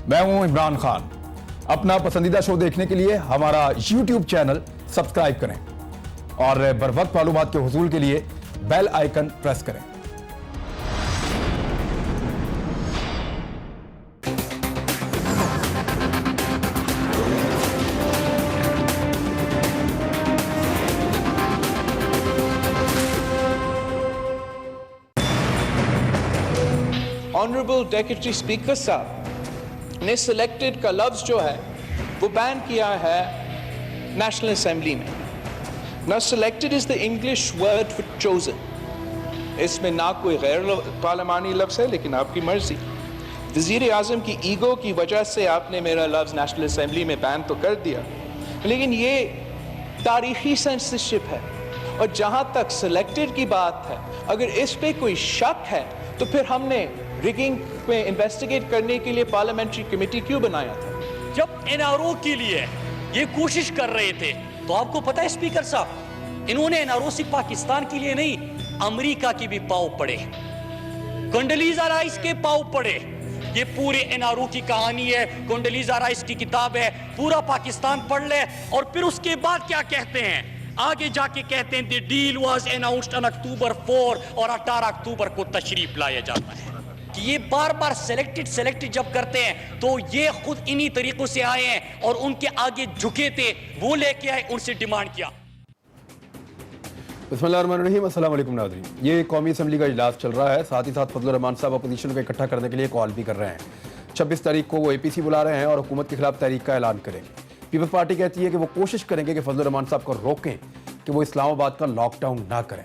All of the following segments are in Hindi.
मैं हूं इमरान खान। अपना पसंदीदा शो देखने के लिए हमारा YouTube चैनल सब्सक्राइब करें और बर वक्त मालूमात के हुसूल के लिए बेल आइकन प्रेस करें। ऑनरेबल डेप्यूटी स्पीकर साहब ने सिलेक्टेड का लफ्ज जो है वो बैन किया है नेशनल असेंबली में। ना selected is the English word for chosen. इसमें ना कोई गैर पार्लिमानी लफ्ज है, लेकिन आपकी मर्जी। वजीर आजम की ईगो की वजह से आपने मेरा लफ्ज नेशनल असेंबली में बैन तो कर दिया, लेकिन ये तारीखी सेंसरशिप है। और जहां तक सिलेक्टेड की बात है, अगर इस पे कोई शक है तो फिर हमने रिगिंग पे इन्वेस्टिगेट करने के लिए पार्लियामेंट्री कमेटी क्यों बनाया था? जब एनआरओ के लिए ये कोशिश कर रहे थे तो आपको पता है स्पीकर साहब, इन्होंने एनआरओ सिर्फ पाकिस्तान के लिए नहीं, अमेरिका की भी पाव पड़े, कोंडोलीजा राइस के पाव पड़े। ये पूरे एनआरओ की कहानी है, कोंडोलीजा राइस की किताब है, पूरा पाकिस्तान पढ़ ले। और फिर उसके बाद क्या कहते हैं, आगे जाके कहते हैं the deal was announced on October 4 और 18 अक्टूबर को तशरीफ लाया जाता है। कि ये बार बार सेलेक्टेड जब करते हैं तो ये खुद इन्हीं तरीकों से आए हैं और उनके आगे झुके थे, वो लेके आए, उनसे डिमांड किया। बिस्मिल्लाहिर्रहमानिर्रहीम, अस्सलाम वालेकुम नाज़रीन। ये कौमी असम्बली का इजलास चल रहा है, साथ ही साथ फजलुर रहमान साहब अपोजिशन को इकट्ठा करने के लिए कॉल भी कर रहे हैं। 26 तारीख को वो APC बुला रहे हैं और हुकूमत के खिलाफ तहरीक का ऐलान करेंगे। पीपल्स पार्टी कहती है कि वो कोशिश करेंगे कि फजलुर रहमान साहब को रोकें कि वो इस्लामाबाद का लॉकडाउन ना करें,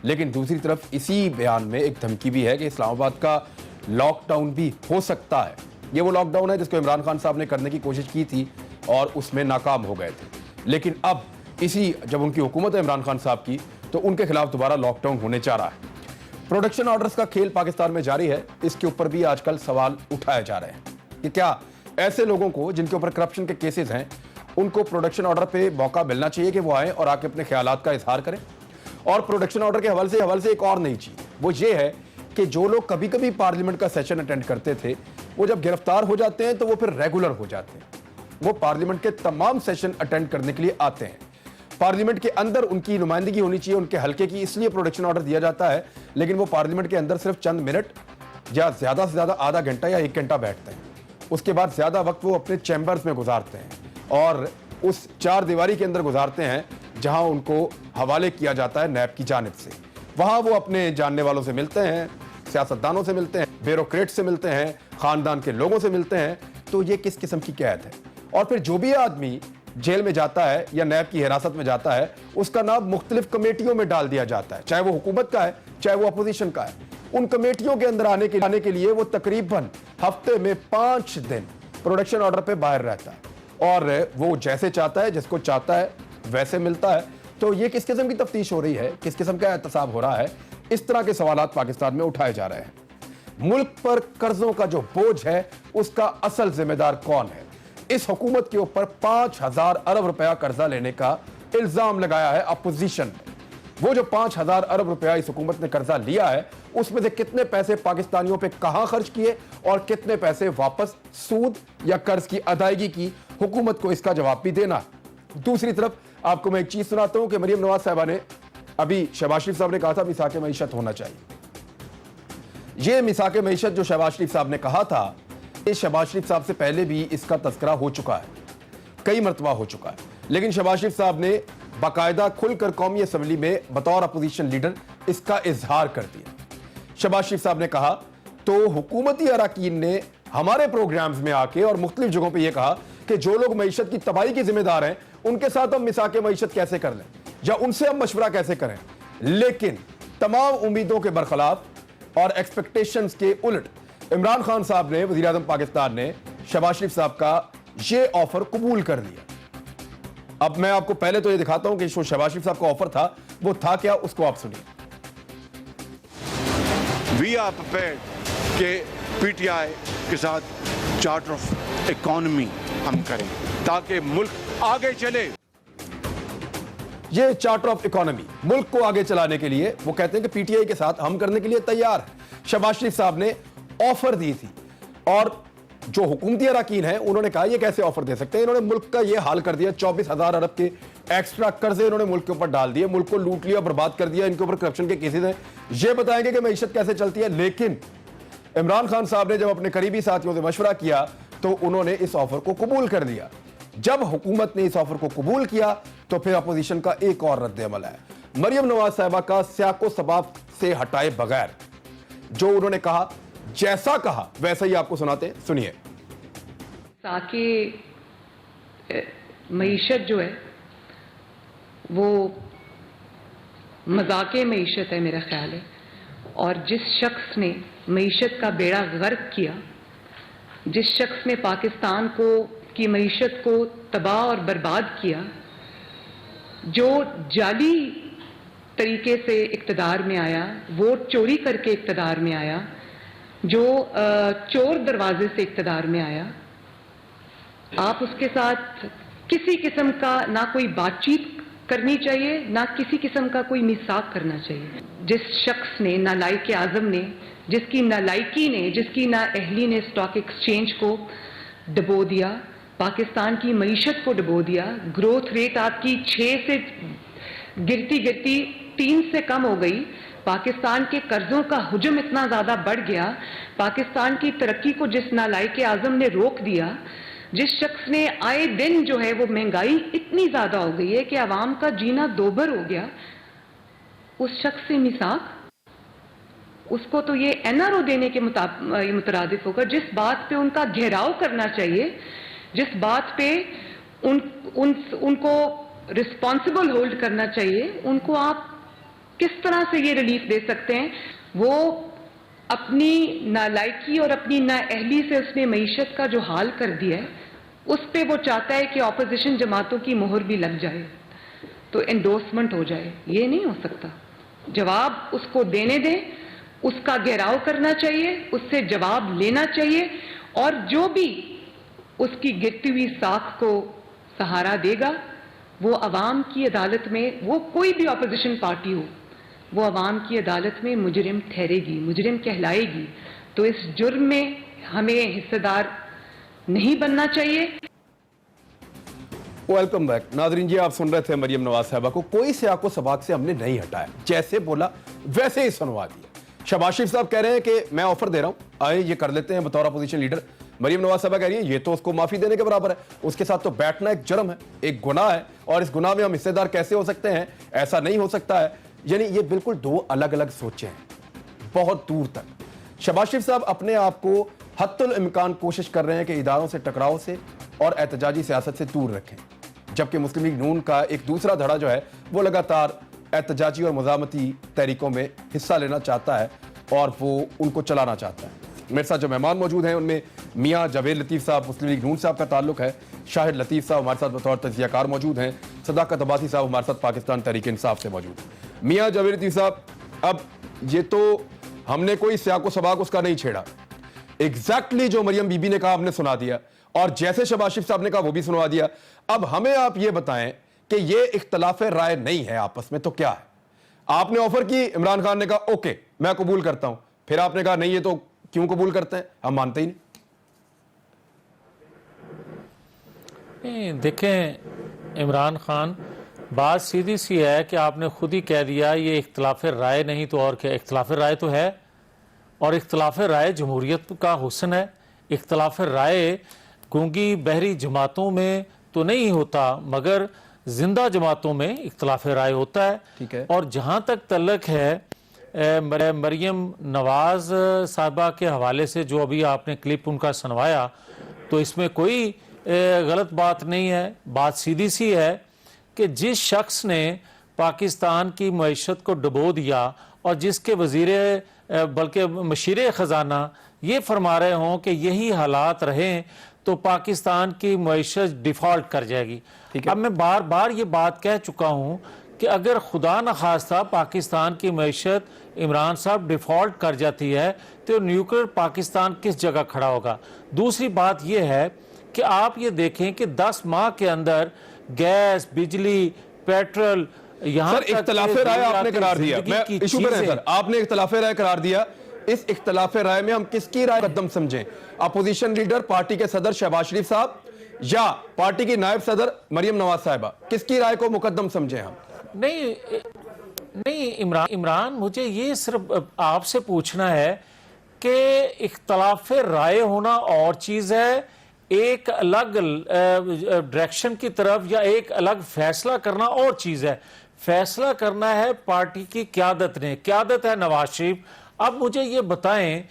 लेकिन दूसरी तरफ इसी बयान में एक धमकी भी है कि इस्लामाबाद का लॉकडाउन भी हो सकता है। ये वो लॉकडाउन है जिसको इमरान खान साहब ने करने की कोशिश की थी और उसमें नाकाम हो गए थे, लेकिन अब इसी जब उनकी हुकूमत है इमरान खान साहब की, तो उनके खिलाफ दोबारा लॉकडाउन होने जा रहा है। प्रोडक्शन ऑर्डर्स का खेल पाकिस्तान में जारी है। इसके ऊपर भी आजकल सवाल उठाए जा रहे हैं कि क्या ऐसे लोगों को जिनके ऊपर करप्शन के केसेस हैं, उनको प्रोडक्शन ऑर्डर पे मौका मिलना चाहिए कि वो आए और आके अपने ख्यालात का इजहार करें। और प्रोडक्शन ऑर्डर के हवाले से एक और नई चीज, वो ये है कि जो लोग कभी कभी पार्लियामेंट का सेशन अटेंड करते थे, वो जब गिरफ्तार हो जाते हैं तो वो फिर रेगुलर हो जाते हैं, वो पार्लियामेंट के तमाम सेशन अटेंड करने के लिए आते हैं। पार्लियामेंट के अंदर उनकी नुमाइंदगी होनी चाहिए उनके हल्के की, इसलिए प्रोडक्शन ऑर्डर दिया जाता है, लेकिन वो पार्लियामेंट के अंदर सिर्फ चंद मिनट या ज्यादा से ज्यादा आधा घंटा या 1 घंटा बैठते हैं। उसके बाद ज्यादा वक्त वो अपने चैम्बर्स में गुजारते हैं और उस 4 दीवारी के अंदर गुजारते हैं जहां उनको हवाले किया जाता है नैब की जानिब से। वहां वो अपने जानने वालों से मिलते हैं, सियासतदानों से मिलते हैं, ब्यूरोक्रेट से मिलते हैं, खानदान के लोगों से मिलते हैं। तो ये किस किस्म की कैद है? और फिर जो भी आदमी जेल में जाता है या नैब की हिरासत में जाता है, उसका नाम मुख्तलिफ कमेटियों में डाल दिया जाता है, चाहे वो हुकूमत का है चाहे वो अपोजिशन का है। उन कमेटियों के अंदर आने के लिए वो तकरीबन हफ्ते में 5 दिन प्रोडक्शन ऑर्डर पे बाहर रहता है और वो जैसे चाहता है, जिसको चाहता है वैसे मिलता है। तो ये किस किस्म की तफ्तीश हो रही है, किस किस्म का एहतसाब हो रहा है, इस तरह के सवालात पाकिस्तान में उठाए जा रहे हैं। मुल्क पर कर्जों का जो बोझ है, उसका असल जिम्मेदार कौन है? इस हुकूमत के ऊपर 5000 अरब रुपया कर्जा लेने का इल्जाम लगाया है अपोजिशन ने। वो जो 5000 अरब रुपया इस हुकूमत ने कर्जा लिया है, उसमें से कितने पैसे पाकिस्तानियों पे कहां खर्च किए और कितने पैसे वापस सूद या कर्ज की अदायगी की, हुकूमत को इसका जवाब भी देना। दूसरी तरफ आपको मैं एक चीज सुनाता हूं कि मरियम नवाज साहबा ने अभी शहबाज शरीफ साहब ने कहा था मिसाके मईशत होना चाहिए। ये मिसाके मईशत जो शहबाज शरीफ साहब ने कहा था, ये शहबाज शरीफ साहब से पहले भी इसका तज़किरा हो चुका है, कई मरतबा हो चुका है, लेकिन शहबाज शरीफ साहब ने बाकायदा खुलकर कौमी असम्बली में बतौर अपोजिशन लीडर इसका इजहार कर दिया। शहबाज शरीफ साहब ने कहा तो हुकूमती अरकान ने हमारे प्रोग्राम्स में आके और मुख्तलिफ जगहों पर यह कहा कि जो लोग मईशत की तबाही के जिम्मेदार हैं, उनके साथ हम मिसाके मईशत कैसे कर लें या उनसे हम मशवरा कैसे करें। लेकिन तमाम उम्मीदों के बरखिलाफ और एक्सपेक्टेशंस के उलट इमरान खान साहब ने, वज़ीर आज़म पाकिस्तान ने, शहबाज शरीफ साहब का ये ऑफर कबूल कर लिया। अब मैं आपको पहले तो ये दिखाता हूं कि जो शहबाज शरीफ साहब का ऑफर था वो था क्या, उसको आप सुनिए। वी आर प्रिपेयर्ड कि PTI के साथ चार्टर ऑफ इकोनॉमी हम करें ताकि मुल्क आगे चले। ये चार्टर ऑफ इकोनॉमी मुल्क को आगे चलाने के लिए वो कहते हैं कि PTI के साथ हम करने के लिए तैयार है। शहबाज शरीफ साहब ने ऑफर दी थी और जो हुकूमती अरकान हैं उन्होंने कहा ये कैसे ऑफर दे सकते हैं, इन्होंने मुल्क का ये हाल कर दिया, 24,000 अरब के एक्स्ट्रा कर्जे इन्होंने मुल्क के ऊपर डाल दिए, मुल्क को लूट लिया, बर्बाद कर दिया, इनके ऊपर करप्शन के केसेस हैं, ये बताएंगे कि मईशत कैसे चलती है। लेकिन इमरान खान साहब ने जब अपने करीबी साथियों से मशवरा किया तो उन्होंने इस ऑफर को कबूल कर लिया। जब हुकूमत ने इस ऑफर को कबूल किया तो फिर अपोजिशन का एक और रद्द अमल है, मरियम नवाज साहिबा का सियाको सबाब से हटाए बगैर जो उन्होंने कहा, जैसा कहा वैसा ही आपको सुनाते, सुनिए। ताकि मईशत जो है वो मजाके मईशत है मेरा ख्याल है, और जिस शख्स ने मईशत का बेड़ा गर्क किया, जिस शख्स ने पाकिस्तान को की मईशत को तबाह और बर्बाद किया, जो जाली तरीके से इक़्तिदार में आया, वोट चोरी करके इक़्तिदार में आया, जो चोर दरवाजे से इक़्तिदार में आया, आप उसके साथ किसी किस्म का ना कोई बातचीत करनी चाहिए, ना किसी किस्म का कोई मिसाक करना चाहिए। जिस शख्स ने, नालायक आज़म ने, जिसकी नालायकी ने, जिसकी नाअहली ने स्टॉक एक्सचेंज को डुबो दिया, पाकिस्तान की मईशत को डुबो दिया, ग्रोथ रेट आपकी 6 से गिरती गिरती 3 से कम हो गई, पाकिस्तान के कर्जों का हुजम इतना ज़्यादा बढ़ गया, पाकिस्तान की तरक्की को जिस नालायक आज़म ने रोक दिया, जिस शख्स ने आए दिन जो है वो महंगाई इतनी ज़्यादा हो गई है कि आवाम का जीना दोभर हो गया, उस शख्स से मिसाक, उसको तो ये एनआरओ देने के मुतरादिफ होगा। जिस बात पे उनका घेराव करना चाहिए, जिस बात पे उनको रिस्पॉन्सिबल होल्ड करना चाहिए, उनको आप किस तरह से ये रिलीफ दे सकते हैं? वो अपनी नालायकी और अपनी नाअहली से उसने मईशत का जो हाल कर दिया है, उस पे वो चाहता है कि ऑपोजिशन जमातों की मोहर भी लग जाए, तो एंडोर्समेंट हो जाए। ये नहीं हो सकता। जवाब उसको देने दें, उसका घेराव करना चाहिए, उससे जवाब लेना चाहिए, और जो भी उसकी गिरती हुई साख को सहारा देगा वो अवाम की अदालत में, वो कोई भी ऑपोजिशन पार्टी हो, वो अवाम की अदालत में मुजरिम ठहरेगी, मुजरिम कहलाएगी। तो इस जुर्म में हमें हिस्सेदार नहीं बनना चाहिए। वेलकम बैक नाजरीन जी, आप सुन रहे थे मरियम नवाज साहिबा को। कोई सियाको सबाक से हमने नहीं हटाया, जैसे बोला वैसे ही सुनवा दिया। शहबाज शरीफ साहब कह रहे हैं कि मैं ऑफर दे रहा हूं, आए ये कर लेते हैं बतौर अपोजिशन लीडर। मरियम नवाज साहिबा कह रही है ये तो उसको माफी देने के बराबर है, उसके साथ तो बैठना एक जुर्म है, एक गुनाह है, और इस गुनाह में हम हिस्सेदार कैसे हो सकते हैं? ऐसा नहीं हो सकता है। यानी ये बिल्कुल दो अलग अलग सोचें हैं, बहुत दूर तक। शहबाज शरीफ साहब अपने आप को हत्तुल इम्कान कोशिश कर रहे हैं कि इदारों से टकराव से और एहतजाजी सियासत से दूर रखें, जबकि मुस्लिम लीग नून का एक दूसरा धड़ा जो है वो लगातार एहतजाजी और मुज़ाहमती तहरीकों में हिस्सा लेना चाहता है और वो उनको चलाना चाहता है। मेरे साथ जो मेहमान मौजूद हैं उनमें मियाँ जावेद लतीफ़ साहब, मुस्लिम लीग नून साहब का ताल्लुक है, शाहिद लतीफ़ साहब हमारे साथ बतौर तज़कियाकार मौजूद हैं, सदाकत अब्बासी साहब हमारे साथ पाकिस्तान तहरीक इंसाफ से मौजूद हैं। मियाँ जावेद लतीफ़ साहब, अब ये तो हमने कोई सियाको सबाक उसका नहीं छेड़ा, एग्जैक्टली जो मरियम बीबी ने कहा हमने सुना दिया, और जैसे शहबाज शरीफ साहब ने कहा वो भी सुनवा दिया। अब हमें आप ये बताएं कि ये इख्तलाफ राय नहीं है आपस में, तो क्या है? आपने ऑफर की, इमरान खान ने कहा ओके मैं कबूल करता हूं, फिर आपने कहा नहीं ये तो क्यों कबूल करते हैं, हम मानते ही नहीं। देखें इमरान खान, बात सीधी सी है कि आपने खुद ही कह दिया ये इख्तलाफ राय नहीं तो और क्या। इख्तलाफ राय तो है, और इख्तलाफ राय जमहूरियत का हुस्न है। इख्तलाफ राय गूंगी बहरी जमातों में तो नहीं होता, मगर जिंदा जमातों में इख्तलाफ राय होता है। ठीक है। और जहाँ तक तल्लक है मरियम नवाज साहिबा के हवाले से जो अभी आपने क्लिप उनका सुनवाया, तो इसमें कोई गलत बात नहीं है। बात सीधी सी है कि जिस शख्स ने पाकिस्तान की मईशत को डुबो दिया और जिसके वजीर बल्कि मशीर ख़जाना ये फरमा रहे हों कि यही हालात रहें तो पाकिस्तान की मईशत डिफ़ॉल्ट कर जाएगी। अब मैं बार बार ये बात कह चुका हूँ कि अगर खुदा न खास्ता पाकिस्तान की मईशत इमरान साहब डिफ़ॉल्ट कर जाती है तो न्यूक्लियर पाकिस्तान किस जगह खड़ा होगा। दूसरी बात यह है कि आप ये देखें कि 10 माह के अंदर गैस, बिजली, पेट्रोल, यहाँ सर इख्तलाफ राय आपने करार दिया, मैं इशू करें सर, आपने इख्तलाफ राय करार दिया इस इख्तलाफ राय में हम किसकी राय मुकद्दम समझें? अपोजिशन लीडर पार्टी के सदर शहबाज शरीफ साहब या पार्टी की नायब सदर मरियम नवाज साहिबा, किसकी राय को मुकद्दम समझें हम? नहीं इमरान, मुझे ये सिर्फ आपसे पूछना है कि इख्तलाफ राय होना और चीज है, एक अलग डायरेक्शन की तरफ या एक अलग फैसला करना और चीज है। फैसला करना है पार्टी की क्यादत ने, क्यादत है नवाज शरीफ। अब मुझे ये बताएं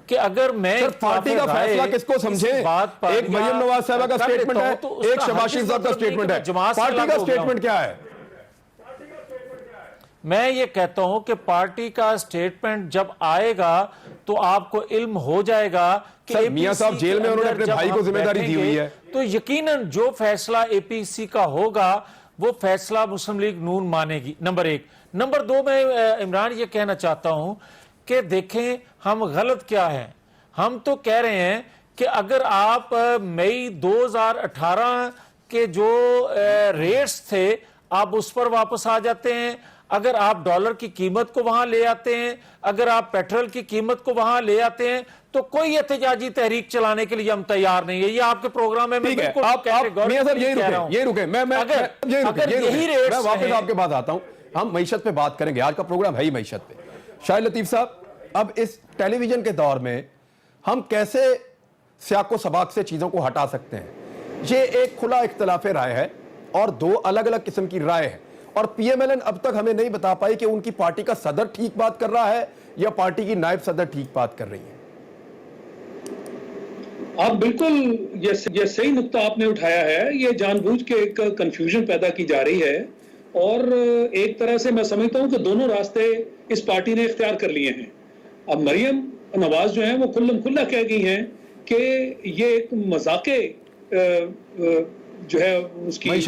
कि अगर मैं सर पार्टी का फैसला किसको समझे? एक मरियम नवाज साहिबा का स्टेटमेंट है, एक शहबाज शरीफ साहब का स्टेटमेंट है, पार्टी का स्टेटमेंट क्या है? मैं ये कहता हूं कि पार्टी का स्टेटमेंट जब आएगा तो आपको इल्म हो जाएगा कि सर मियां साहब जेल में उन्होंने अपने भाई को जिम्मेदारी दी हुई है, तो यकीनन जो फैसला एपीसी का होगा वो फैसला मुस्लिम लीग नून मानेगी, नंबर एक। नंबर दो, मैं इमरान ये कहना चाहता हूं कि देखें हम गलत क्या है। हम तो कह रहे हैं कि अगर आप मई 2018 के जो रेट्स थे आप उस पर वापस आ जाते हैं, अगर आप डॉलर की कीमत को वहां ले आते हैं, अगर आप पेट्रोल की कीमत को वहां ले आते हैं, तो कोई एहतजाजी तहरीक चलाने के लिए हम तैयार नहीं है। ये आपके प्रोग्राम में ठीक है। आप मियां साहब यही रुके मैं वापस आपके पास आता हूं। हम मईशत पे बात करेंगे, आज का प्रोग्राम है ही मईशत पे। शाहिद लतीफ साहब, अब इस टेलीविजन के दौर में हम कैसे सियाको सबाक से चीजों को हटा सकते हैं? ये एक खुला इख्तलाफ राय है और दो अलग अलग किस्म की राय है, और पीएमएलएन अब तक हमें नहीं बता पाई कि उनकी पार्टी का सदर ठीक बात कर रहा है या पार्टी की नायब सदर ठीक बात कर रही है। आप बिल्कुल ये सही नुक्ता आपने उठाया है। ये जानबूझ के एक कंफ्यूजन पैदा की जा रही है, और एक तरह से मैं समझता हूं कि दोनों रास्ते इस पार्टी ने इख्तियार कर लिए हैं। अब मरियम नवाज जो है वो खुल्लम खुल्ला कह गई हैं कि ये एक मजाके जो है उसकी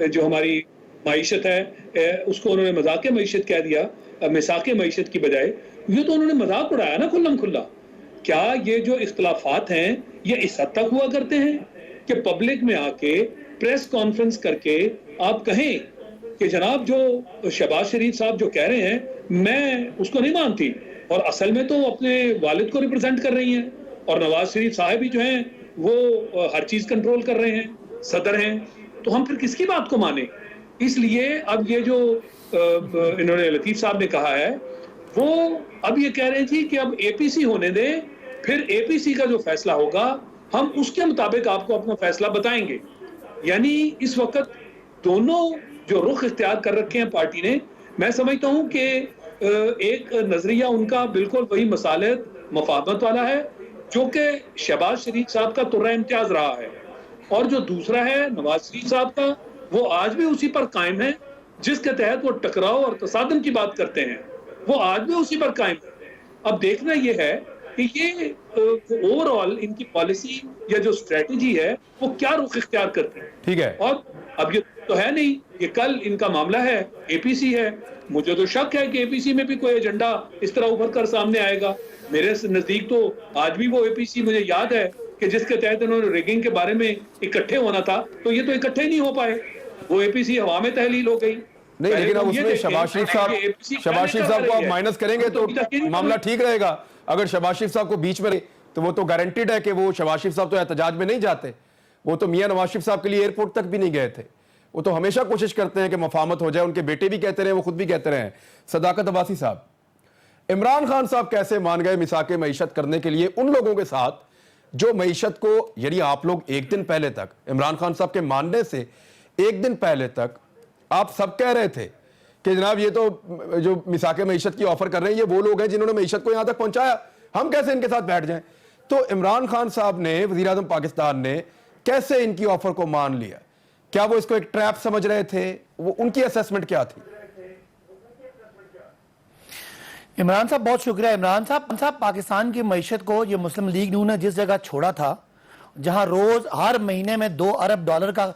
जो हमारी मईशत है उसको उन्होंने मजाक मईशत कह दिया, मिसाक मईशत की बजाय। ये तो उन्होंने मजाक उड़ाया ना खुल्लम खुल्ला। क्या ये जो इख्तलाफात हैं ये इस हद तक हुआ करते हैं कि पब्लिक में आके प्रेस कॉन्फ्रेंस करके आप कहें कि जनाब जो शहबाज शरीफ साहब जो कह रहे हैं मैं उसको नहीं मानती, और असल में तो अपने वालिद को रिप्रेजेंट कर रही हैं, और नवाज शरीफ साहब भी जो हैं वो हर चीज कंट्रोल कर रहे हैं, सदर हैं, तो हम फिर किसकी बात को माने? इसलिए अब ये जो इन्होंने लतीफ साहब ने कहा है वो अब ये कह रहे थी कि अब एपीसी होने दें, फिर एपीसी का जो फैसला होगा हम उसके मुताबिक आपको अपना फैसला बताएंगे। यानी इस वक्त दोनों जो रुख इख्तियार कर रखे हैं पार्टी ने, मैं समझता हूं कि एक नजरिया उनका बिल्कुल वही मसालहत मफादत वाला है जो कि शहबाज शरीफ साहब का तुर्रा इम्तियाज रहा है, और जो दूसरा है नवाज शरीफ साहब का, वो आज भी उसी पर कायम है जिसके तहत वो टकराव और तसादम की बात करते हैं, वो आज भी उसी पर कायम है। अब देखना ये है कि ये ओवरऑल इनकी पॉलिसी या जो स्ट्रेटजी है वो क्या रुख इख्तियार करती है। ठीक है। और अब ये तो है नहीं, ये कल इनका मामला है, एपीसी है। मुझे तो शक है कि एपीसी में भी कोई एजेंडा इस तरह उभर कर सामने आएगा। मेरे नजदीक तो आज भी वो एपीसी मुझे याद है कि जिसके तहत उन्होंने रिगिंग के बारे में इकट्ठे होना था, तो ये तो इकट्ठे नहीं हो पाए, वो एपीसी हवा में तहलील हो गई। नहीं, लेकिन अब उसमें शहबाज शरीफ साहब को आप माइनस करेंगे तो मामला ठीक रहेगा। अगर शहबाज शरीफ साहब को बीच में तो वो तो गारंटीड है कि वो शहबाज शरीफ साहब तो एहतजाज में नहीं जाते, वो तो मियां नवाज शरीफ साहब के लिए एयरपोर्ट तक भी नहीं गए थे। वो तो हमेशा कोशिश करते हैं कि मफामत हो जाए, उनके बेटे भी कहते रहे, वो खुद भी कहते रहे। सदाकत अब्बासी साहब, इमरान खान साहब कैसे मान गए मिसाके मईशत करने के लिए उन लोगों के साथ जो मईशत को, यानी आप लोग एक दिन पहले तक इमरान खान साहब के मानने से एक दिन पहले तक आप सब कह रहे थे कि जनाब ये तो जो मिसाके मईशत की ऑफर कर रहे हैं ये वो लोग हैं जिन्होंने मईशत को यहां तक पहुंचाया, हम कैसे इनके साथ बैठ जाएं? तो इमरान खान साहब ने, वजीर आज़म पाकिस्तान ने कैसे इनकी ऑफर को मान लिया? क्या वो इसको एक ट्रैप समझ रहे थे? वो उनकी असेसमेंट क्या थी? इमरान साहब बहुत शुक्रिया। इमरान साहब पाकिस्तान की मईशत को ये मुस्लिम लीग नून ने जिस जगह छोड़ा था, जहां रोज हर महीने में $2 अरब का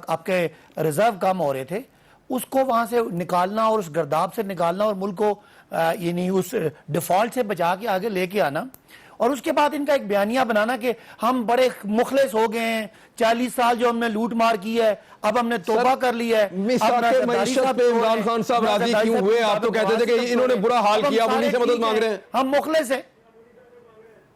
आपके रिजर्व कम हो रहे थे, उसको वहां से निकालना और उस गर्दाब से निकालना और मुल्क को यानी उस डिफॉल्ट से बचा के आगे लेके आना, और उसके बाद इनका एक बयानिया बनाना कि हम बड़े मुखलिस हो गए हैं, 40 साल जो हमने लूट मार की है अब हमने तोबा कर ली है। मईशत पे इमरान खान साहब राजी क्यों हुए? आप तो कहते थे कि इन्होंने बुरा हाल किया, उन्हीं से मदद मांग रहे हैं। हम मुखलिस हैं,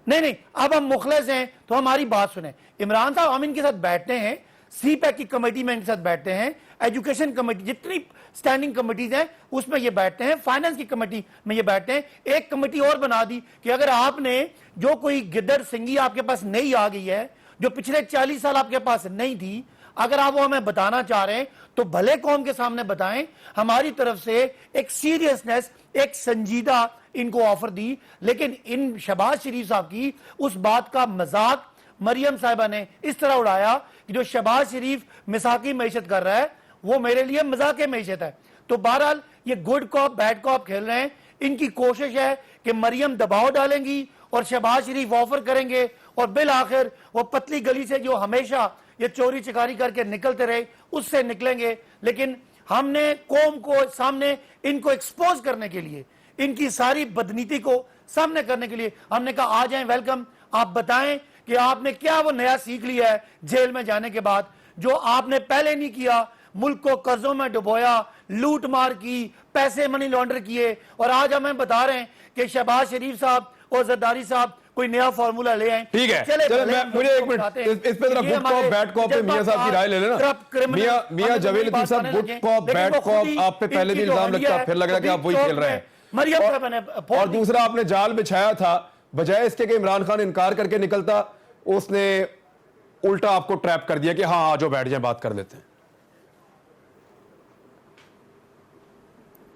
नहीं, अब हम मुखलिस हैं तो हमारी बात सुने। इमरान साहब हम इनके साथ बैठते हैं, सीपैक की कमेटी में इनके साथ बैठते हैं, एजुकेशन कमेटी जितनी स्टैंडिंग कमेटीज हैं उसमें ये बैठते हैं, फाइनेंस की कमेटी में ये बैठते हैं। एक कमेटी और बना दी कि अगर आपने जो कोई गिद्दड़ सिंगी आपके पास नई आ गई है, जो पिछले 40 साल आपके पास नहीं थी, अगर आप वो हमें बताना चाह रहे हैं तो भले कौम के सामने बताएं। हमारी तरफ से एक सीरियसनेस, एक संजीदा इनको ऑफर दी, लेकिन इन शहबाज शरीफ साहब की उस बात का मजाक मरियम साहिबा ने इस तरह उड़ाया कि जो शहबाज शरीफ मिसाकी मैशत कर रहा है वो मेरे लिए मजाक मैशत है। तो बहरहाल ये गुड कॉप बैड कॉप खेल रहे हैं। इनकी कोशिश है कि मरियम दबाव डालेंगी और शहबाज शरीफ ऑफर करेंगे और बिल आखिर वो पतली गली से जो हमेशा ये चोरी चकारी करके निकलते रहे उससे निकलेंगे। लेकिन हमने कौम को सामने इनको एक्सपोज करने के लिए, इनकी सारी बदनीति को सामने करने के लिए हमने कहा आ जाएं, वेलकम। आप बताएं कि आपने क्या वो नया सीख लिया है जेल में जाने के बाद जो आपने पहले नहीं किया। मुल्क को कर्जों में डुबोया, लूट मार की, पैसे मनी लॉन्डर किए, और आज हमें बता रहे हैं कि शहबाज शरीफ साहब और जरदारी साहब कोई नया फॉर्मूला ले आए। ठीक है, चलो मुझे एक मिनट इस पे जरा गुड कॉप बैड कॉप पे मियां साहब की राय ले लेना। मियां जावेद लतीफ साहब, गुड कॉप बैड कॉप आप पे पहले भी इल्जाम लगता है, फिर लग रहा है कि आप वही खेल रहे हैं। और दूसरा आपने जाल बिछाया था, बजाय इसके कि इमरान खान इनकार करके निकलता, उसने उल्टा आपको ट्रैप कर दिया कि हाँ जो बैठ जाए बात कर लेते हैं।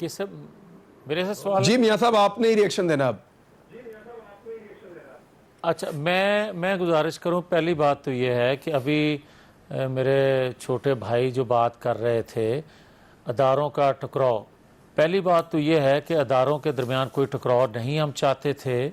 किस मेरे से सवाल? जी मियां साहब आपने ही रिएक्शन देना अब। अच्छा, मैं गुजारिश करूं, पहली बात तो ये है कि अभी मेरे छोटे भाई जो बात कर रहे थे अदारों का टकराव, पहली बात तो ये है कि अदारों के दरमियान कोई टकराव नहीं हम चाहते थे,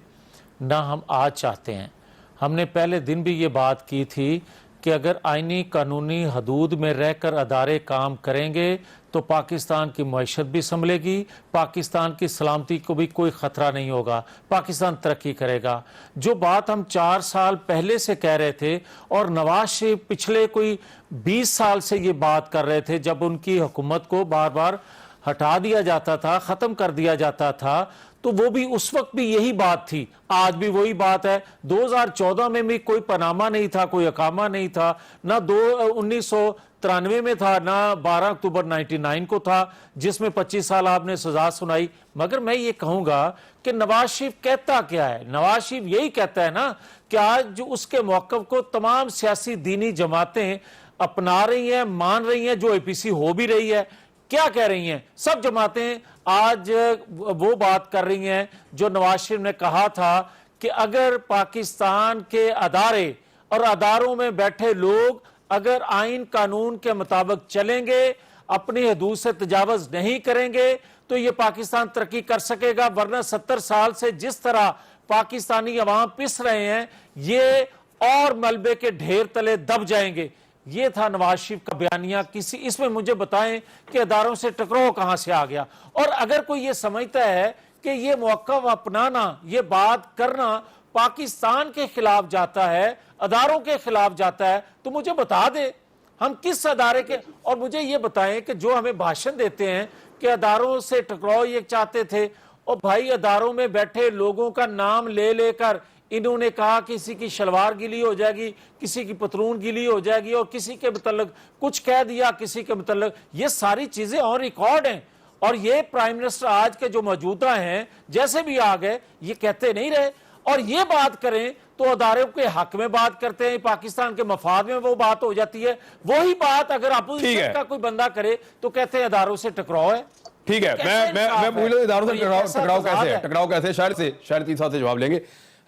ना हम आज चाहते हैं। हमने पहले दिन भी ये बात की थी कि अगर आईनी कानूनी हदूद में रहकर अदारे काम करेंगे तो पाकिस्तान की मईशत भी संभलेगी, पाकिस्तान की सलामती को भी कोई ख़तरा नहीं होगा, पाकिस्तान तरक्की करेगा। जो बात हम 4 साल पहले से कह रहे थे और नवाज शरीफ पिछले कोई 20 साल से ये बात कर रहे थे, जब उनकी हुकूमत को बार बार हटा दिया जाता था, ख़त्म कर दिया जाता था, तो वो भी उस वक्त भी यही बात थी, आज भी वही बात है। 2014 में भी कोई पनामा नहीं था, कोई अकामा नहीं था, ना 1993 में था, ना 12 अक्टूबर 99 को था जिसमें 25 साल आपने सजा सुनाई। मगर मैं ये कहूंगा कि नवाज शरीफ कहता क्या है? नवाज शरीफ यही कहता है ना कि आज जो उसके मौक़िफ़ को तमाम सियासी दीनी जमातें अपना रही हैं, मान रही हैं, जो APC हो भी रही है। क्या कह रही हैं? सब जमातें आज वो बात कर रही हैं जो नवाज शरीफ ने कहा था कि अगर पाकिस्तान के अदारे और अदारों में बैठे लोग अगर आइन कानून के मुताबिक चलेंगे, अपनी हदूद से तजावज़ नहीं करेंगे, तो ये पाकिस्तान तरक्की कर सकेगा। वरना 70 साल से जिस तरह पाकिस्तानी अवाम पिस रहे हैं, ये और मलबे के ढेर तले दब जाएंगे। ये था नवाज शरीफ का बयानिया। किसी इसमें मुझे बताएं कि अदारों से टकराव कहां से आ गया? और अगर कोई ये समझता है कि ये मौक़िफ़ अपनाना, ये बात करना पाकिस्तान के खिलाफ जाता है, अदारों के खिलाफ जाता है, तो मुझे बता दे हम किस अदारे के। और मुझे ये बताएं कि जो हमें भाषण देते हैं कि अदारों से टकराव ये चाहते थे, और भाई अदारों में बैठे लोगों का नाम ले लेकर इन्होंने कहा किसी की शलवार गीली हो जाएगी, किसी की पतलून गीली हो जाएगी, और किसी के मतलब कुछ कह दिया, किसी के मतलब, ये सारी चीजें ऑन रिकॉर्ड हैं। और ये प्राइम मिनिस्टर आज के जो मौजूदा हैं, जैसे भी आ गए, ये कहते नहीं रहे। और ये बात करें तो अदारों के हक में बात करते हैं, पाकिस्तान के मफाद में वो बात हो जाती है। वही बात अगर अपोजिशन का कोई बंदा करे तो कहते हैं अदारों से टकराव है। ठीक है, मैं पूछ लो इदारों से टकराव कैसे है? टकराव कैसे? शायद 3 साल से जवाब लेंगे।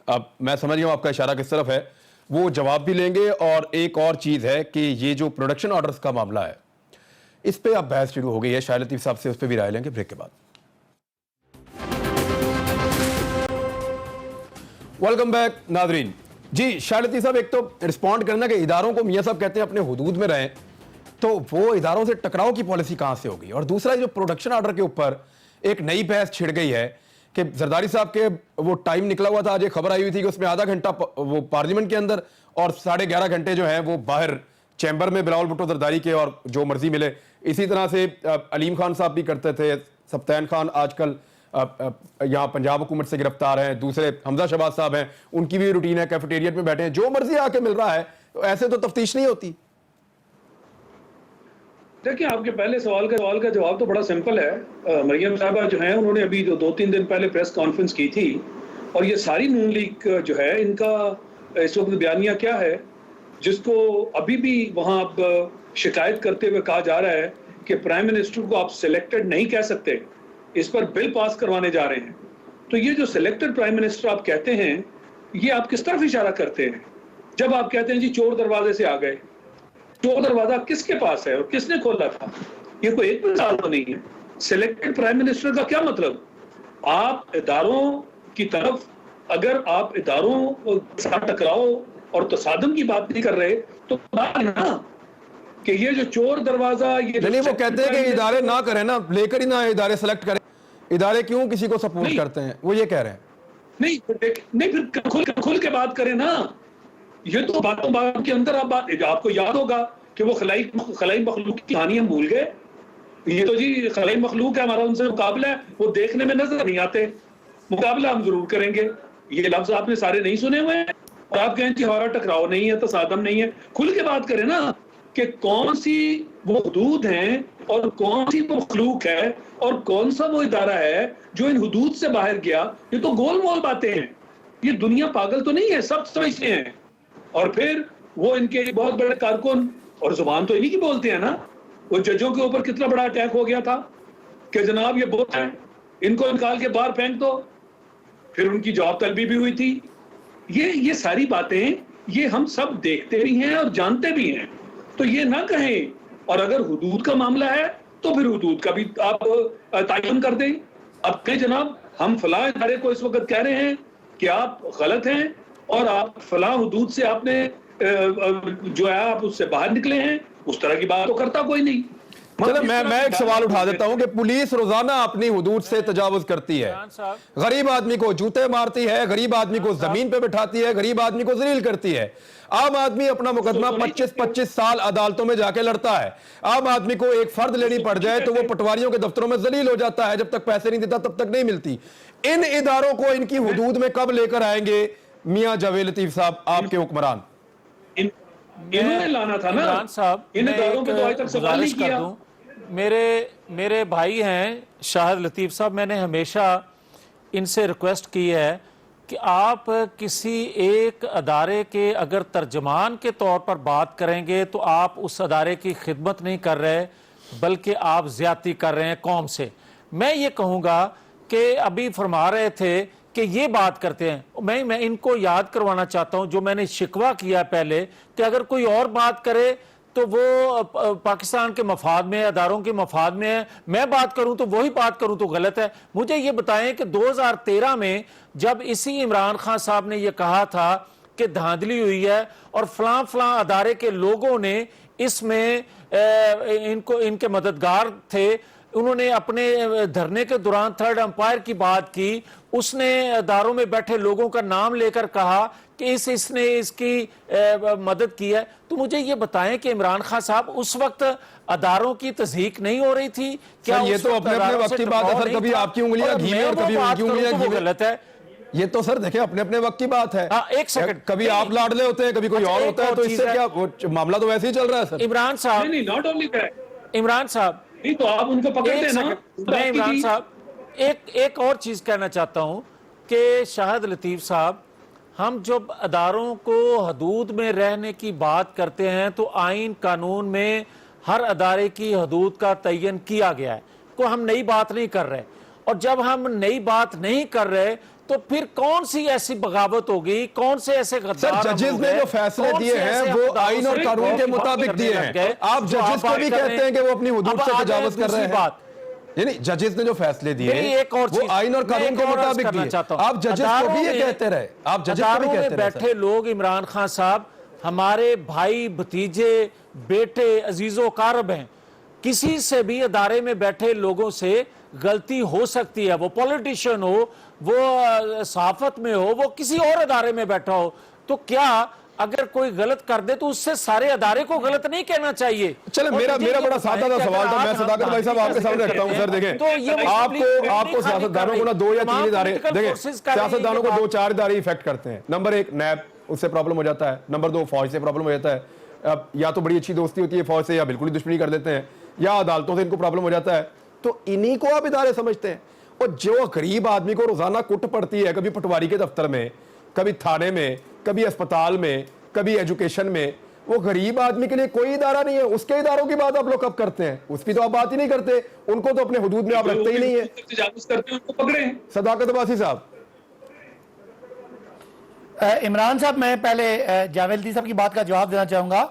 अब मैं समझ गया हूं आपका इशारा किस तरफ है, वो जवाब भी लेंगे। और एक और चीज है कि ये जो प्रोडक्शन ऑर्डर्स का मामला है, इस पे अब बहस शुरू हो गई है, शायद लतीफ साहब से उस पर भी राय लेंगे ब्रेक के बाद। वेलकम बैक नाजरीन। जी शायद लतीफ साहब, एक तो रिस्पॉन्ड करना कि इदारों को मियां साहब कहते हैं अपने हुदूद में रहें, तो वो इदारों से टकराव की पॉलिसी कहां से होगी? और दूसरा जो प्रोडक्शन ऑर्डर के ऊपर एक नई बहस छिड़ गई है कि जरदारी साहब के वो टाइम निकला हुआ था, आज एक खबर आई हुई थी कि उसमें आधा घंटा वो पार्लियामेंट के अंदर और 11.5 घंटे जो हैं वो बाहर चैम्बर में बिलावल भुट्टो जरदारी के, और जो मर्जी मिले। इसी तरह से अलीम खान साहब भी करते थे, सप्तान खान आजकल यहाँ पंजाब हुकूमत से गिरफ्तार हैं, दूसरे हमजा शहबाज साहब हैं, उनकी भी रूटीन है, कैफेटेरिया में बैठे हैं, जो मर्जी आके मिल रहा है, तो ऐसे तो तफ्तीश नहीं होती। देखिए, आपके पहले सवाल का जवाब तो बड़ा सिंपल है। मरियम साहबा जो हैं, उन्होंने अभी जो 2-3 दिन पहले प्रेस कॉन्फ्रेंस की थी, और ये सारी नून लीग जो है, इनका इस वक्त बयानिया क्या है, जिसको अभी भी वहां अब शिकायत करते हुए कहा जा रहा है कि प्राइम मिनिस्टर को आप सिलेक्टेड नहीं कह सकते, इस पर बिल पास करवाने जा रहे हैं। तो ये जो सिलेक्टेड प्राइम मिनिस्टर आप कहते हैं, ये आप किस तरफ इशारा करते हैं जब आप कहते हैं जी चोर दरवाजे से आ गए? चोर दरवाजा किसके पास है और किसने खोला था? ये कोई एक मिसाल तो नहीं है। सिलेक्टेड प्राइम मिनिस्टर का क्या मतलब? आप इदारों की तरफ, अगर आप इदारों के साथ टकराओ और तसादम की बात नहीं कर रहे, तो ना कि ये जो चोर दरवाजा, ये नहीं, वो कहते हैं कि इदारे ना करें ना, लेकर ही ना इदारे सेलेक्ट करें, इदारे क्यों किसी को सपोर्ट करते हैं, वो ये कह रहे हैं। नहीं फिर खुल के बात करें ना। ये तो बातों बात के अंदर आपको याद होगा कि वो खलाई मखलूक की कहानी हम भूल गए। ये तो जी खलाई मखलूक है, हमारा उनसे मुकाबला है, वो देखने में नजर नहीं आते, मुकाबला हम जरूर करेंगे। ये लफ्ज आपने सारे नहीं सुने हुए हैं, और आप कहें कि हमारा टकराव नहीं है, तसादम नहीं है। खुल के बात करें ना कि कौन सी वो हुदूद हैं और कौन सी वो मखलूक है और कौन सा वो इदारा है जो इन हुदूद से बाहर गया। ये तो गोल मोल बातें हैं, ये दुनिया पागल तो नहीं है, सब समझते हैं। और फिर वो इनके बहुत बड़े कारकुन, और जुबान तो इन्हीं की बोलते हैं ना। वो जजों के ऊपर कितना बड़ा अटैक हो गया था कि जनाब ये बोल हैं, इनको निकाल के बाहर फेंक दो। फिर उनकी जवाब तलबी भी हुई थी। ये सारी बातें ये हम सब देखते भी हैं और जानते भी हैं, तो ये ना कहें। और अगर हुदूद का मामला है तो फिर हुदूद का भी आप तयन कर दें। अब कहें जनाब हम फलां इदारे को इस वक्त कह रहे हैं कि आप गलत हैं और आप फलां हुदूद से आपने जो है आप उससे बाहर निकले हैं, उस तरह की बात तो करता कोई नहीं। चलो मैं एक सवाल उठा देता हूं कि पुलिस रोजाना अपनी हुदूद से तजावुज करती है, गरीब आदमी को जूते मारती है, गरीब आदमी को जमीन पे बिठाती है, गरीब आदमी को जलील करती है। आम आदमी अपना मुकदमा 25-25 साल अदालतों में जाके लड़ता है। आम आदमी को एक फर्द लेनी पड़ जाए तो वो पटवारियों के दफ्तरों में जलील हो जाता है, जब तक पैसे नहीं देता तब तक नहीं मिलती। इन इदारों को इनकी हुदूद में कब लेकर आएंगे मियां जावेद लतीफ साहब, आपके हुक्मरान? इन्होंने लाना था ना साहब, इन इदारों पे तो आज तक सवाल नहीं किया। मेरे भाई हैं शाहिद लतीफ साहब, मैंने हमेशा इनसे रिक्वेस्ट की है कि आप किसी एक अदारे के अगर तर्जमान के तौर पर बात करेंगे तो आप उस अदारे की खिदमत नहीं कर रहे, बल्कि आप ज्यादती कर रहे हैं कौम से। मैं ये कहूँगा कि अभी फरमा रहे थे कि ये बात करते हैं, मैं इनको याद करवाना चाहता हूँ जो मैंने शिकवा किया पहले, कि अगर कोई और बात करे तो वो पाकिस्तान के मफाद में, अदारों के मफाद में है, मैं बात करूं तो वही बात करूं तो गलत है। मुझे ये बताएं कि 2013 में जब इसी इमरान खान साहब ने ये कहा था कि धांधली हुई है और फलां फलां अदारे के लोगों ने इसमें इनके मददगार थे, उन्होंने अपने धरने के दौरान थर्ड अंपायर की बात की, उसने अदारों में बैठे लोगों का नाम लेकर कहा कि इसने इसकी मदद की है, तो मुझे ये बताएं कि इमरान खान साहब उस वक्त अदारों की तस्दीक नहीं हो रही थी क्या? ये तो अपने अपने वक्त की बात है सर, कभी आपकी उंगलियां घी में और कभी उनकी उंगलियां घी में। गलत है ये तो सर, देखें अपने अपने वक्त की बात है। एक सेकंड, कभी आप लाडले होते हैं, कभी कोई और होता है, तो इससे क्या मामला तो वैसे ही चल रहा है सर। इमरान साहब, नहीं, नॉट ओनली दैट, इमरान साहब नहीं तो आप उनको पकड़ते ना। मैं इमरान साहब एक और चीज कहना चाहता हूं कि शाहिद लतीफ साहब, हम जब अदारों को हदूद में रहने की बात करते हैं तो आइन कानून में हर अदारे की हदूद का तयन किया गया है, को हम नई बात नहीं कर रहे। और जब हम नई बात नहीं कर रहे तो फिर कौन सी ऐसी बगावत होगी, कौन से ऐसे गद्दार जजेस ने जो फैसले दिए हैं वो आइन और कानून के मुताबिक दिए हैं। आप जजेस को भी कहते हैं कि वो अपनी हुदूद से तजावुज कर रहे हैं। यानी जजेस ने जो फैसले दिए एक और वो आइन और कानून के मुताबिक दिए। आप जजेस को भी ये कहते रहे, आप जजेस को भी कहते रहे। बैठे लोग इमरान खान साहब हमारे भाई, भतीजे, बेटे, अजीजो कारब हैं। किसी से भी अदारे में बैठे लोगों से गलती हो सकती है, वो पॉलिटिशियन हो, वो सहाफत में हो, वो किसी और अदारे में बैठा हो। तो क्या अगर कोई गलत कर दे तो उससे सारे अदारे को गलत नहीं कहना चाहिए। चलो मेरा बड़ा सादा सा सवाल था, मैं सदाकत भाई साहब आपके सामने रखता हूं। सर देखें, तो ये आपको सियासतदानों को ना 2 या 3 इदारे, देखें सियासतदानों को 2-4 इदारे इफेक्ट करते हैं। नंबर 1 नैब, उससे प्रॉब्लम हो जाता है। नंबर 2 फौज से प्रॉब्लम हो जाता है। अब या तो बड़ी अच्छी दोस्ती होती है फौज से, या बिल्कुल ही दुश्मनी कर देते हैं, या अदालतों से इनको प्रॉब्लम हो जाता है। तो इन्हीं को आप इदारे समझते हैं। और जो गरीब आदमी को रोजाना कुट पड़ती है, कभी पटवारी के दफ्तर में, कभी थाने में, कभी अस्पताल में, कभी एजुकेशन में, वो गरीब आदमी के लिए कोई इदारा नहीं है। उसके इदारों की बात आप लोग कब करते हैं? उसकी तो आप बात ही नहीं करते। उनको तो अपने हुदूद में आप रखते ही नहीं है। उनको पकड़े हैं। सदाकत अब्बासी साहब। इमरान साहब, मैं पहले जावेदी साहब की बात का जवाब देना चाहूंगा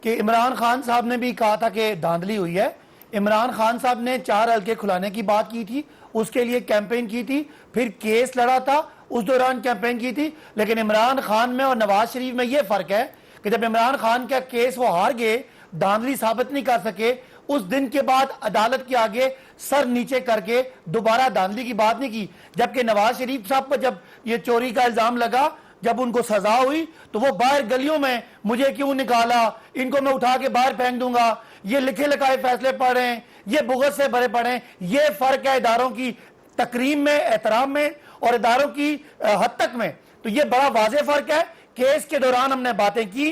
कि इमरान खान साहब ने भी कहा था कि धांधली हुई है। इमरान खान साहब ने 4 हल्के खुलाने की बात की थी, उसके लिए कैंपेन की थी, फिर केस लड़ा था, उस दौरान कैंपेन की थी। लेकिन इमरान खान में और नवाज शरीफ में यह फर्क है कि जब इमरान खान का केस वो हार गए, धांधली साबित नहीं कर सके, उस दिन के बाद अदालत के आगे सर नीचे करके दोबारा धांधली की बात नहीं की। जबकि नवाज शरीफ साहब पर जब ये चोरी का इल्जाम लगा, जब उनको सजा हुई, तो वो बाहर गलियों में मुझे क्यों निकाला, इनको मैं उठा के बाहर फेंक दूंगा, ये लिखे लिखाए फैसले पढ़ रहे हैं, ये बुगत से भरे पड़े हैं। ये फर्क है इदारों की तकरीम में, एहतराम में और इदारों की हद तक में। तो ये बड़ा वाज़ेह फर्क है। केस के दौरान हमने बातें की।